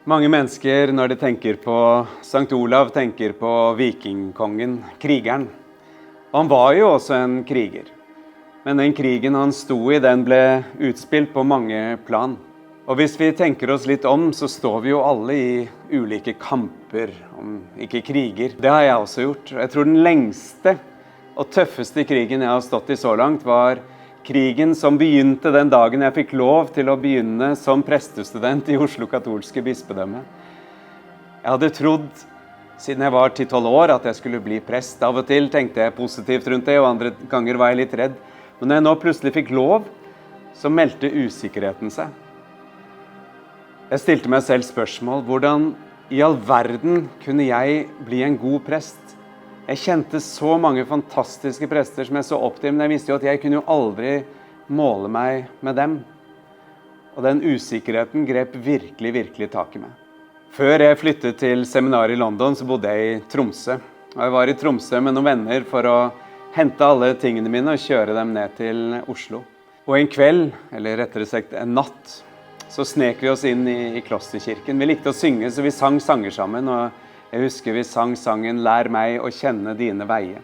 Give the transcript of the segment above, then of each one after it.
Mange mennesker, når de tenker på Sankt Olav, tenker på vikingkongen, krigeren. Og han var jo også en kriger. Men den krigen han sto i, den ble utspilt på mange plan. Og hvis vi tenker oss litt om, så står vi jo alle i ulike kamper, om ikke kriger. Det har jeg også gjort. Jeg tror den lengste og tøffeste krigen jeg har stått i så langt, var krigen som begynte den dagen jeg fikk lov til å begynne som prestestudent i Oslo katolske bispedømme. Jeg hadde trodd, siden jeg var 10-12 år, at jeg skulle bli prest. Av og til tenkte jeg positivt rundt det, og andre ganger var jeg litt redd. Men når jeg nå plutselig fikk lov, så meldte usikkerheten seg. Jeg stilte meg selv spørsmål, hvordan i all verden kunne jeg bli en god prest? Jeg kjente så mange fantastiske prester som jeg så opp til, men jeg visste jo at jeg kunne jo aldri måle meg med dem. Og den usikkerheten grep virkelig tak i meg. Før jeg flyttet til seminar i London, så bodde jeg i Tromsø. Og jeg var i Tromsø med noen venner for å hente alle tingene mine og kjøre dem ned til Oslo. Og en kveld, eller rettere sagt en natt, så snek vi oss inn i klosterkirken. Vi likte å synge, så vi sang sanger sammen, og jeg husker vi sang sangen «Lær meg å kjenne dine veier».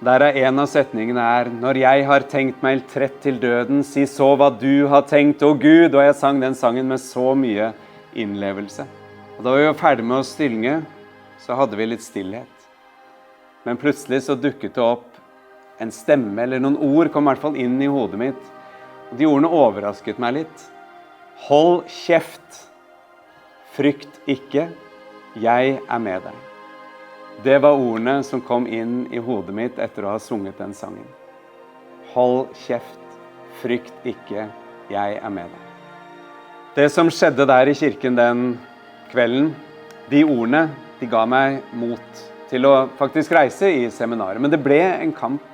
Der en av setningene «Når jeg har tenkt meg trett til døden, si så hva du har tenkt, å Gud», og jeg sang den sangen med så mye innlevelse. Og da vi var ferdig med å synge, så hadde vi litt stillhet. Men plutselig så dukket det opp en stemme, eller noen ord kom i hvert fall inn i hodet mitt. Og de ordene overrasket meg litt. «Hold kjeft, frykt ikke, jeg med deg». Det var ordene som kom inn i hodet mitt etter å ha sunget den sangen. Hold kjeft, frykt ikke, jeg med deg. Det som skjedde der i kirken den kvelden, de ordene, de ga meg mot til å faktisk reise i seminaret. Men det ble en kamp.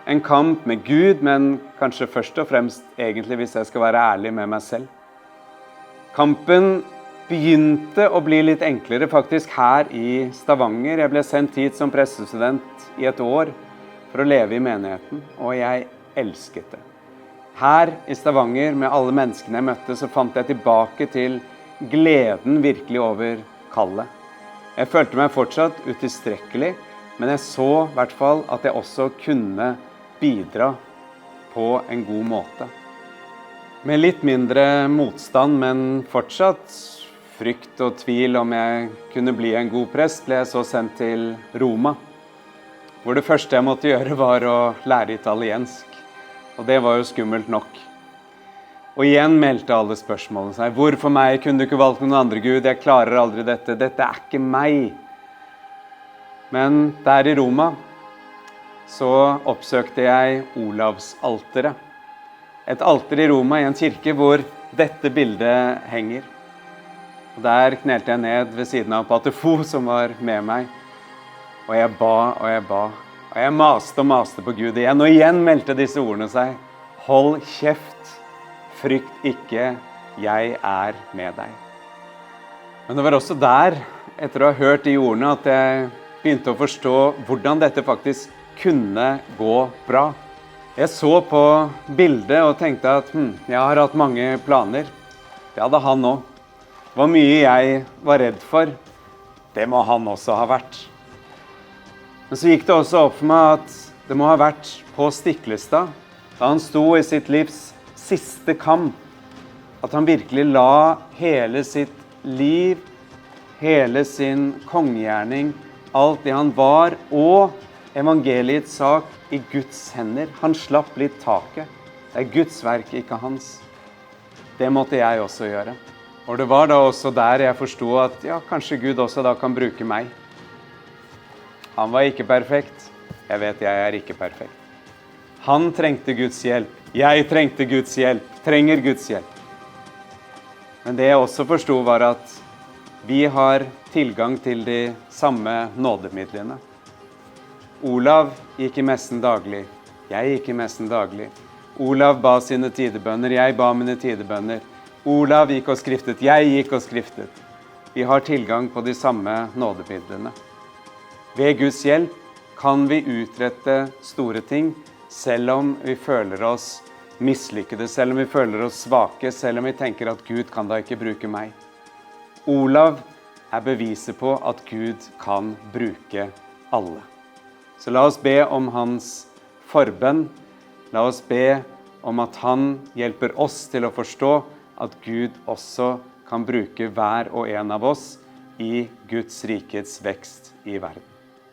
En kamp med Gud, men kanskje først og fremst egentlig, hvis jeg skal være ærlig med meg selv. Kampen begynte å bli litt enklere faktisk her i Stavanger. Jeg ble sendt hit som prestestudent i et år for å leve i menigheten, og jeg elsket det. Her i Stavanger, med alle menneskene jeg møtte, så fant jeg tilbake til gleden virkelig over kallet. Jeg følte meg fortsatt utilstrekkelig, men jeg så i hvert fall at jeg også kunne bidra på en god måte. Med litt mindre motstand, men fortsatt frykt og tvil om jeg kunne bli en god prest, ble jeg så sendt til Roma, hvor det første jeg måtte gjøre var å lære italiensk. Og det var jo skummelt nok. Og igjen meldte alle spørsmålene seg. Hvorfor meg? Kunne du ikke valgt noen andre, Gud? Jeg klarer aldri dette. Dette ikke meg. Men der i Roma så oppsøkte jeg Olavsalteret. Et alter i Roma i en kirke hvor dette bildet henger. Og der knelte jeg ned ved siden av Pater Fo som var med meg. Og jeg ba, og jeg ba. Og jeg maste og maste på Gud igjen. Og igjen meldte disse ordene seg. Hold kjeft, frykt ikke, jeg med deg. Men det var også der, etter å ha hørt de ordene, at jeg begynte å forstå hvordan dette faktisk kunne gå bra. Jeg så på bildet og tenkte at jeg har hatt mange planer. Det hadde han også. Hvor mye jeg var redd for, det må han også ha vært. Men så gikk det også opp for meg at det må ha vært på Stiklestad, da han sto i sitt livs siste kamp, at han virkelig la hele sitt liv, hele sin kongegjerning, alt det han var, og evangeliets sak i Guds hender. Han slapp litt taket. Det Guds verk, ikke hans. Det måtte jeg også gjøre. Og det var da også der jeg forstod at kanskje Gud også da kan bruke meg. Han var ikke perfekt. Jeg vet jeg ikke perfekt. Han trengte Guds hjelp. Jeg trengte Guds hjelp. Trenger Guds hjelp. Men det jeg også forstod var at vi har tilgang til de samme nådemidlene. Olav gikk i messen daglig. Jeg gikk i messen daglig. Olav ba sine tidebønner. Jeg ba mine tidebønner. Olav gikk og skriftet, jeg gikk og skriftet. Vi har tilgang på de samme nådemidlene. Ved Guds hjelp kan vi utrette store ting, selv om vi føler oss mislykkede, selv om vi føler oss svake, selv om vi tenker at Gud kan da ikke bruke meg. Olav beviset på at Gud kan bruke alle. Så la oss be om hans forbønn. La oss be om at han hjelper oss til å forstå at Gud også kan bruke hver og en av oss i Guds rikets vekst i verden.